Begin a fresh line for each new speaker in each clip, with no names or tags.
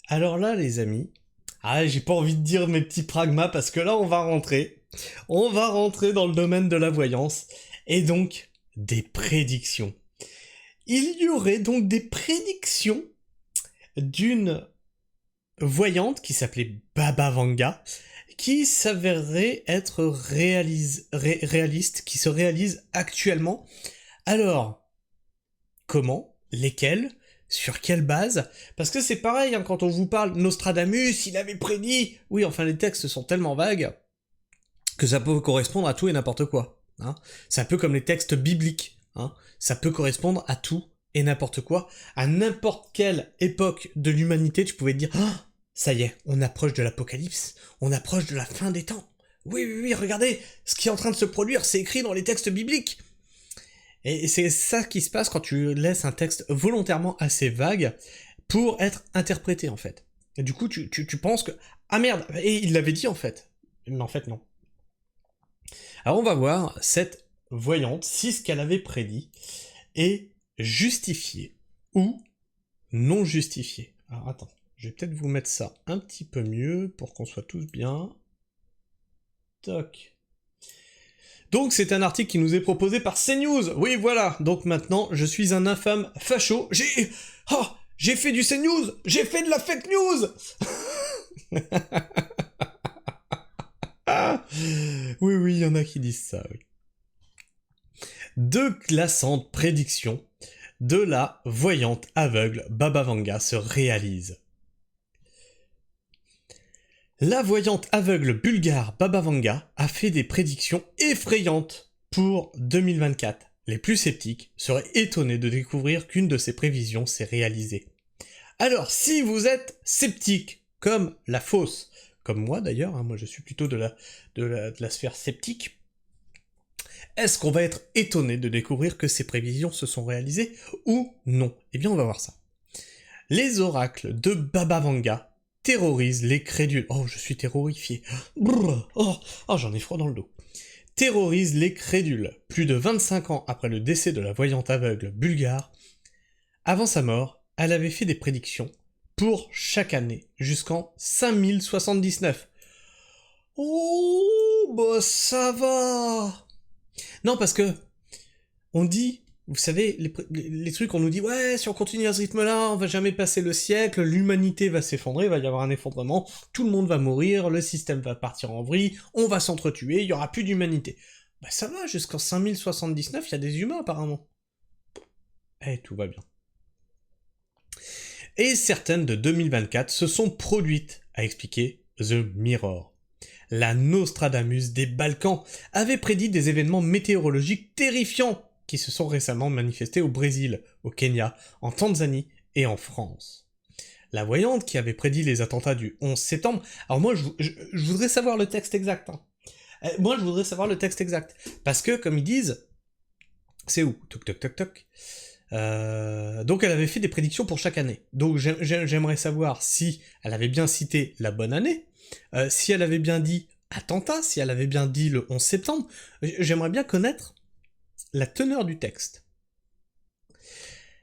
Alors là, les amis, j'ai pas envie de dire mes petits pragmas parce que là, on va rentrer. On va rentrer dans le domaine de la voyance et donc des prédictions. Il y aurait donc des prédictions d'une voyante qui s'appelait Baba Vanga, qui s'avérerait être réaliste, qui se réalise actuellement. Alors, comment? Lesquelles? Sur quelle base? Parce que c'est pareil, hein, quand on vous parle Nostradamus, il avait prédit... Oui, enfin, les textes sont tellement vagues que ça peut correspondre à tout et n'importe quoi. Hein. C'est un peu comme les textes bibliques. Hein. Ça peut correspondre à tout et n'importe quoi. À n'importe quelle époque de l'humanité, tu pouvais te dire « ça y est, on approche de l'apocalypse, on approche de la fin des temps. Oui, oui, oui, regardez, ce qui est en train de se produire, c'est écrit dans les textes bibliques. » Et c'est ça qui se passe quand tu laisses un texte volontairement assez vague pour être interprété, en fait. Et du coup, tu penses que... Ah merde, et il l'avait dit, en fait. Mais en fait, non. Alors on va voir cette voyante, si ce qu'elle avait prédit est justifié ou non justifié. Alors attends, je vais peut-être vous mettre ça un petit peu mieux pour qu'on soit tous bien. Toc. Donc c'est un article qui nous est proposé par CNews. Oui voilà, donc maintenant je suis un infâme facho. J'ai fait du CNews. J'ai fait de la fake news. Oui oui, il y en a qui disent ça, oui. Deux classantes prédictions de la voyante aveugle Baba Vanga se réalisent. La voyante aveugle bulgare Baba Vanga a fait des prédictions effrayantes pour 2024. Les plus sceptiques seraient étonnés de découvrir qu'une de ces prévisions s'est réalisée. Alors, si vous êtes sceptique, comme la fausse, comme moi d'ailleurs, hein, moi je suis plutôt de la sphère sceptique, est-ce qu'on va être étonné de découvrir que ces prévisions se sont réalisées ou non? Eh bien, on va voir ça. Les oracles de Baba Vanga terrorisent les crédules. Oh, je suis terrorifié. Brrr, j'en ai froid dans le dos. Terrorisent les crédules. Plus de 25 ans après le décès de la voyante aveugle bulgare, avant sa mort, elle avait fait des prédictions pour chaque année jusqu'en 5079. Oh, bah ça va. Non, parce que on dit, vous savez, les trucs, on nous dit, ouais, si on continue à ce rythme-là, on va jamais passer le siècle, l'humanité va s'effondrer, il va y avoir un effondrement, tout le monde va mourir, le système va partir en vrille, on va s'entretuer, il y aura plus d'humanité. Bah ça va, jusqu'en 5079, il y a des humains apparemment. Eh, tout va bien. Et certaines de 2024 se sont produites, a expliqué The Mirror. La Nostradamus des Balkans avait prédit des événements météorologiques terrifiants qui se sont récemment manifestés au Brésil, au Kenya, en Tanzanie et en France. La voyante qui avait prédit les attentats du 11 septembre... Alors moi, je voudrais savoir le texte exact. Hein. Moi, je voudrais savoir le texte exact. Parce que, comme ils disent... C'est où? Toc toc toc toc. Donc elle avait fait des prédictions pour chaque année. Donc j'aimerais savoir si elle avait bien cité la bonne année, si elle avait bien dit attentat, si elle avait bien dit le 11 septembre. J'aimerais bien connaître la teneur du texte.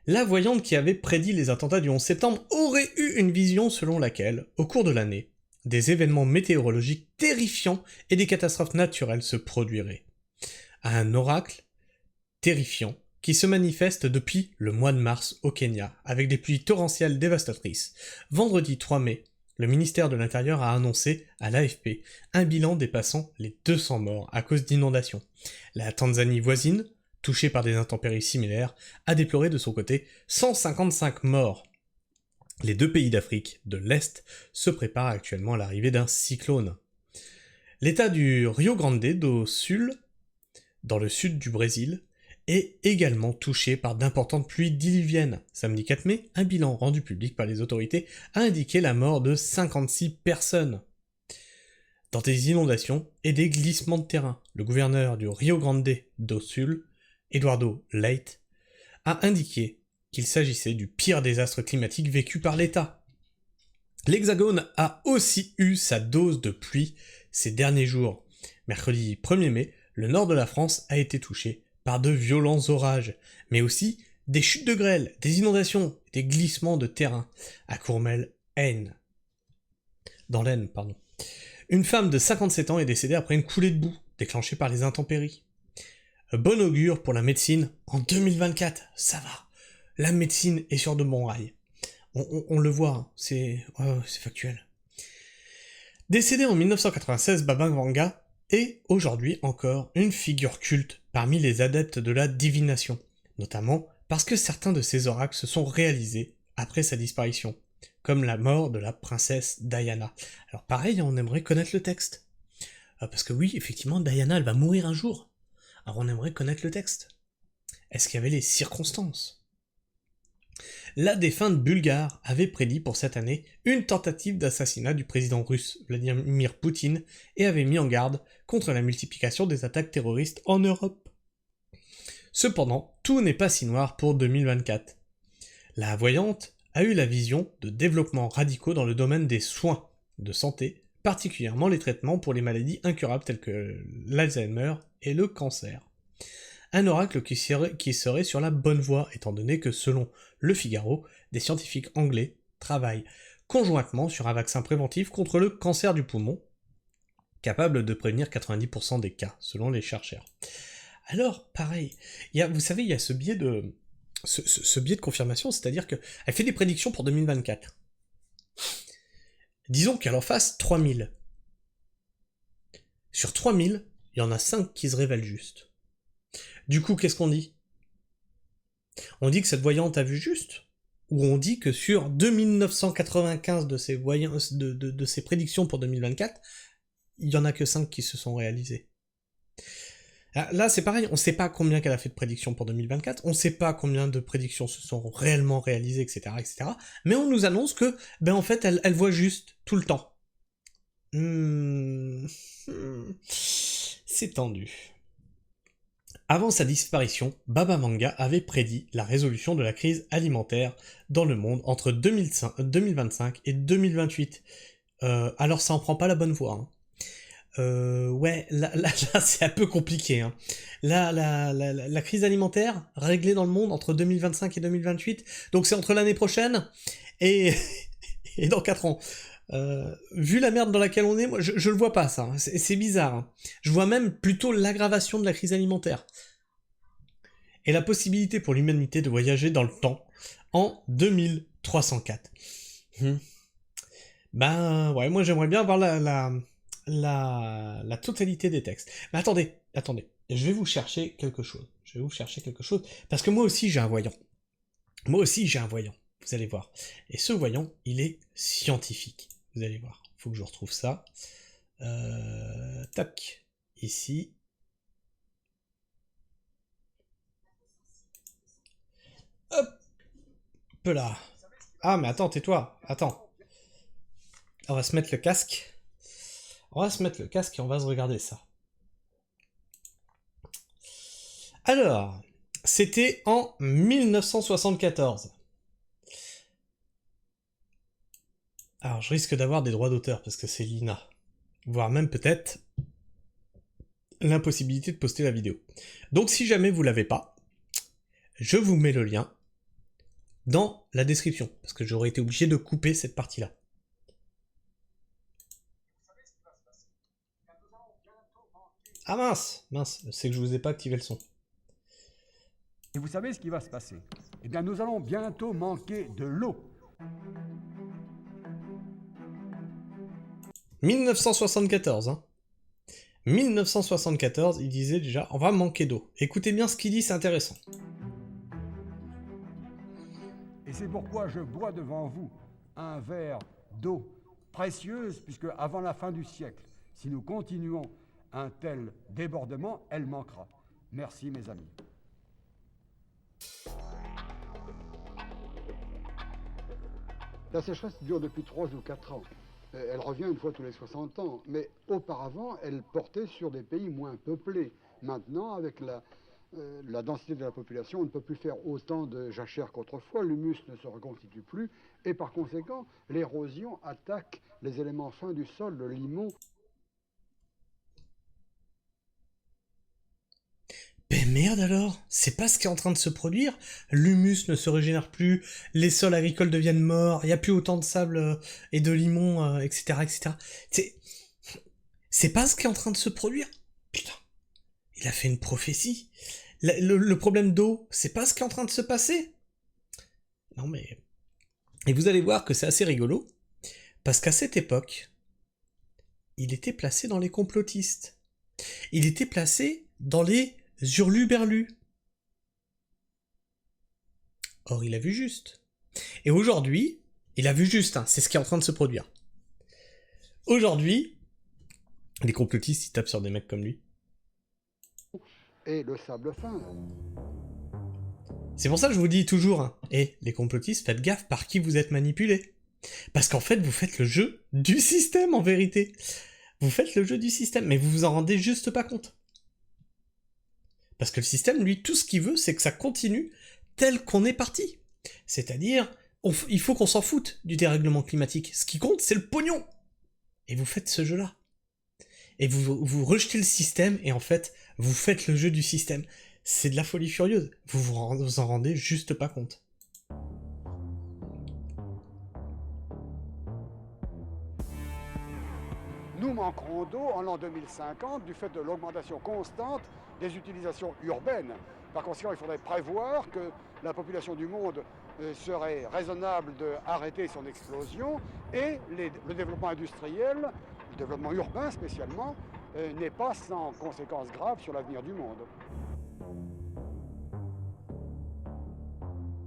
La voyante qui avait prédit les attentats du 11 septembre aurait eu une vision selon laquelle, au cours de l'année, des événements météorologiques terrifiants et des catastrophes naturelles se produiraient. Un oracle terrifiant qui se manifeste depuis le mois de mars au Kenya, avec des pluies torrentielles dévastatrices. Vendredi 3 mai, le ministère de l'Intérieur a annoncé à l'AFP un bilan dépassant les 200 morts à cause d'inondations. La Tanzanie voisine, touchée par des intempéries similaires, a déploré de son côté 155 morts. Les deux pays d'Afrique de l'Est se préparent actuellement à l'arrivée d'un cyclone. L'État du Rio Grande do Sul, dans le sud du Brésil, est également touché par d'importantes pluies diluviennes. Samedi 4 mai, un bilan rendu public par les autorités a indiqué la mort de 56 personnes. Dans des inondations et des glissements de terrain, le gouverneur du Rio Grande do Sul, Eduardo Leite, a indiqué qu'il s'agissait du pire désastre climatique vécu par l'État. L'Hexagone a aussi eu sa dose de pluie ces derniers jours. Mercredi 1er mai, le nord de la France a été touché par de violents orages, mais aussi des chutes de grêle, des inondations, des glissements de terrain à Courmel, Aisne. Dans l'Aisne, pardon. Une femme de 57 ans est décédée après une coulée de boue, déclenchée par les intempéries. Bon augure pour la médecine en 2024, ça va. La médecine est sur de bons rails. On le voit, hein, c'est factuel. Décédé en 1996, Baba Vanga est aujourd'hui encore une figure culte parmi les adeptes de la divination, notamment parce que certains de ses oracles se sont réalisés après sa disparition, comme la mort de la princesse Diana. Alors pareil, on aimerait connaître le texte. Parce que oui, effectivement, Diana, elle va mourir un jour. Alors on aimerait connaître le texte. Est-ce qu'il y avait les circonstances ? La défunte bulgare avait prédit pour cette année une tentative d'assassinat du président russe Vladimir Poutine et avait mis en garde contre la multiplication des attaques terroristes en Europe. Cependant, tout n'est pas si noir pour 2024. La voyante a eu la vision de développements radicaux dans le domaine des soins de santé, particulièrement les traitements pour les maladies incurables telles que l'Alzheimer et le cancer. Un oracle qui serait sur la bonne voie, étant donné que, selon Le Figaro, des scientifiques anglais travaillent conjointement sur un vaccin préventif contre le cancer du poumon, capable de prévenir 90% des cas, selon les chercheurs. Alors, pareil, vous savez, il y a ce biais de confirmation, c'est-à-dire qu'elle fait des prédictions pour 2024. Disons qu'elle en fasse 3000. Sur 3000, il y en a 5 qui se révèlent justes. Du coup, qu'est-ce qu'on dit ? On dit que cette voyante a vu juste ? Ou on dit que sur 2995 de ces prédictions pour 2024, il y en a que 5 qui se sont réalisées. Là, c'est pareil, on ne sait pas combien qu'elle a fait de prédictions pour 2024, on ne sait pas combien de prédictions se sont réellement réalisées, etc., etc., mais on nous annonce que, en fait, elle voit juste, tout le temps. C'est tendu. Avant sa disparition, Baba Vanga avait prédit la résolution de la crise alimentaire dans le monde entre 2025 et 2028. Alors ça en prend pas la bonne voie. Ouais, là c'est un peu compliqué. Hein. La crise alimentaire réglée dans le monde entre 2025 et 2028, donc c'est entre l'année prochaine et, et dans 4 ans. Vu la merde dans laquelle on est, moi je le vois pas ça, hein. C'est bizarre. Hein. Je vois même plutôt l'aggravation de la crise alimentaire. Et la possibilité pour l'humanité de voyager dans le temps en 2304. Ouais, moi j'aimerais bien avoir la totalité des textes. Mais attendez, je vais vous chercher quelque chose. Parce que moi aussi j'ai un voyant. Vous allez voir. Et ce voyant, il est scientifique. Vous allez voir. Faut que je retrouve ça. Tac. Ici. Hop là. Ah, mais attends, tais-toi. Attends. On va se mettre le casque. Et on va se regarder ça. Alors, c'était en 1974. Alors, je risque d'avoir des droits d'auteur parce que c'est l'INA. Voire même peut-être l'impossibilité de poster la vidéo. Donc si jamais vous l'avez pas, je vous mets le lien dans la description, parce que j'aurais été obligé de couper cette partie-là. Ah mince, c'est que je vous ai pas activé le son.
Et vous savez ce qui va se passer ? Eh bien, nous allons bientôt manquer de l'eau.
1974, hein. 1974, il disait déjà, on va manquer d'eau. Écoutez bien ce qu'il dit, c'est intéressant.
Et c'est pourquoi je bois devant vous un verre d'eau précieuse, puisque avant la fin du siècle, si nous continuons un tel débordement, elle manquera. Merci mes amis.
La sécheresse dure depuis 3 ou 4 ans. Elle revient une fois tous les 60 ans. Mais auparavant, elle portait sur des pays moins peuplés. Maintenant, avec la densité de la population, on ne peut plus faire autant de jachères qu'autrefois. L'humus ne se reconstitue plus. Et par conséquent, l'érosion attaque les éléments fins du sol, le limon.
Ben merde alors, c'est pas ce qui est en train de se produire. L'humus ne se régénère plus, les sols agricoles deviennent morts, il y a plus autant de sable et de limon, etc., etc. C'est pas ce qui est en train de se produire. Putain, il a fait une prophétie. Le problème d'eau, c'est pas ce qui est en train de se passer. Non mais... Et vous allez voir que c'est assez rigolo, parce qu'à cette époque, il était placé dans les complotistes. Il était placé dans les hurluberlus. Or, il a vu juste. Et aujourd'hui, il a vu juste, hein, c'est ce qui est en train de se produire. Aujourd'hui, les complotistes, ils tapent sur des mecs comme lui.
Et le sable fin.
C'est pour ça que je vous dis toujours, hein, les complotistes, faites gaffe par qui vous êtes manipulés. Parce qu'en fait, vous faites le jeu du système, en vérité. Vous faites le jeu du système, mais vous vous en rendez juste pas compte. Parce que le système, lui, tout ce qu'il veut, c'est que ça continue tel qu'on est parti. C'est-à-dire, il faut qu'on s'en foute du dérèglement climatique. Ce qui compte, c'est le pognon. Et vous faites ce jeu-là. Et vous rejetez le système, et en fait, vous faites le jeu du système. C'est de la folie furieuse. Vous en rendez juste pas compte.
Nous manquerons d'eau en l'an 2050 du fait de l'augmentation constante des utilisations urbaines. Par conséquent, il faudrait prévoir que la population du monde serait raisonnable d'arrêter son explosion et le développement industriel, le développement urbain spécialement, n'est pas sans conséquences graves sur l'avenir du monde.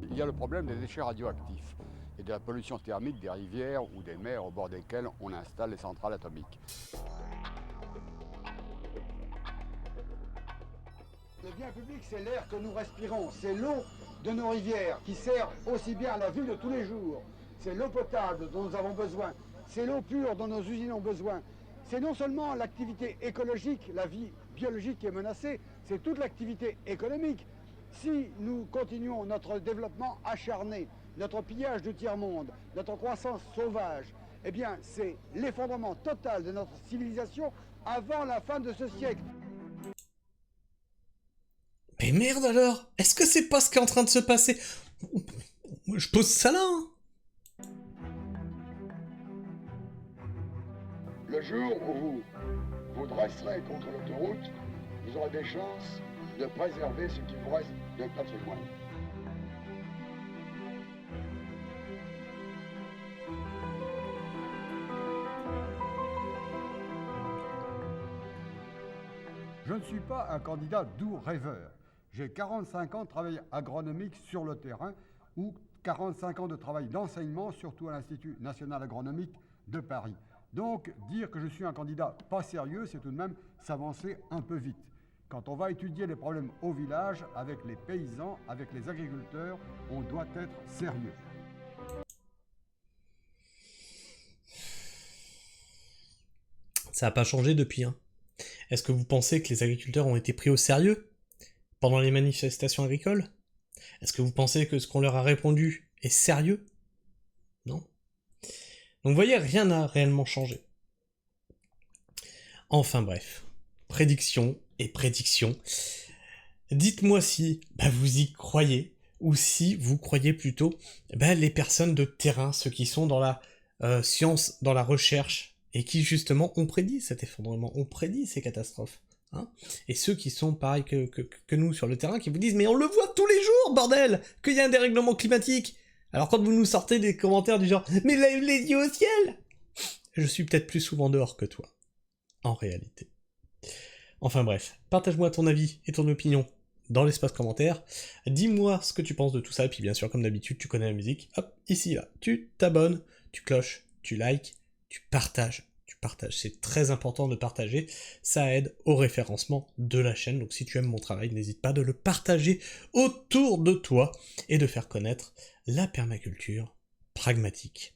Il y a le problème des déchets radioactifs et de la pollution thermique des rivières ou des mers au bord desquelles on installe les centrales atomiques. Le bien public, c'est l'air que nous respirons, c'est l'eau de nos rivières qui sert aussi bien à la vie de tous les jours. C'est l'eau potable dont nous avons besoin, c'est l'eau pure dont nos usines ont besoin. C'est non seulement l'activité écologique, la vie biologique qui est menacée, c'est toute l'activité économique. Si nous continuons notre développement acharné, notre pillage du tiers-monde, notre croissance sauvage, eh bien c'est l'effondrement total de notre civilisation avant la fin de ce siècle.
Mais merde alors, est-ce que c'est pas ce qui est en train de se passer? Je pose ça là, hein.
Le jour où vous vous dresserez contre l'autoroute, vous aurez des chances de préserver ce qui vous reste de patrimoine.
Je ne suis pas un candidat doux rêveur. J'ai 45 ans de travail agronomique sur le terrain ou 45 ans de travail d'enseignement, surtout à l'Institut national agronomique de Paris. Donc, dire que je suis un candidat pas sérieux, c'est tout de même s'avancer un peu vite. Quand on va étudier les problèmes au village, avec les paysans, avec les agriculteurs, on doit être sérieux.
Ça n'a pas changé depuis, hein. Est-ce que vous pensez que les agriculteurs ont été pris au sérieux pendant les manifestations agricoles? Est-ce que vous pensez que ce qu'on leur a répondu est sérieux? Non. Donc vous voyez, rien n'a réellement changé. Enfin bref, prédiction et prédiction. Dites-moi si vous y croyez, ou si vous croyez plutôt les personnes de terrain, ceux qui sont dans la science, dans la recherche, et qui justement ont prédit cet effondrement, ont prédit ces catastrophes. Hein, et ceux qui sont pareils que nous sur le terrain, qui vous disent « Mais on le voit tous les jours, bordel, qu'il y a un dérèglement climatique !» Alors quand vous nous sortez des commentaires du genre « Mais lève les yeux au ciel !» Je suis peut-être plus souvent dehors que toi, en réalité. Enfin bref, partage-moi ton avis et ton opinion dans l'espace commentaire. Dis-moi ce que tu penses de tout ça, et puis bien sûr, comme d'habitude, tu connais la musique. Hop, ici, là, tu t'abonnes, tu cloches, tu likes, tu partages. C'est très important de partager, ça aide au référencement de la chaîne, donc si tu aimes mon travail, n'hésite pas de le partager autour de toi et de faire connaître la permaculture pragmatique.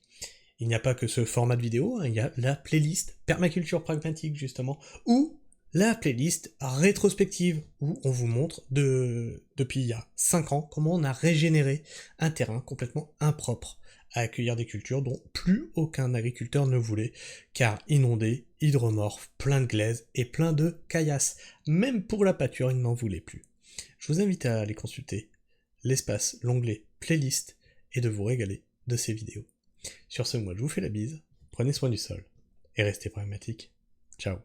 Il n'y a pas que ce format de vidéo, hein, il y a la playlist permaculture pragmatique justement, ou la playlist rétrospective, où on vous montre depuis il y a 5 ans comment on a régénéré un terrain complètement impropre à accueillir des cultures dont plus aucun agriculteur ne voulait, car inondé, hydromorphe, plein de glaise et plein de caillasses. Même pour la pâture, il n'en voulait plus. Je vous invite à aller consulter l'espace, l'onglet playlist et de vous régaler de ces vidéos. Sur ce, moi je vous fais la bise, prenez soin du sol et restez pragmatiques. Ciao.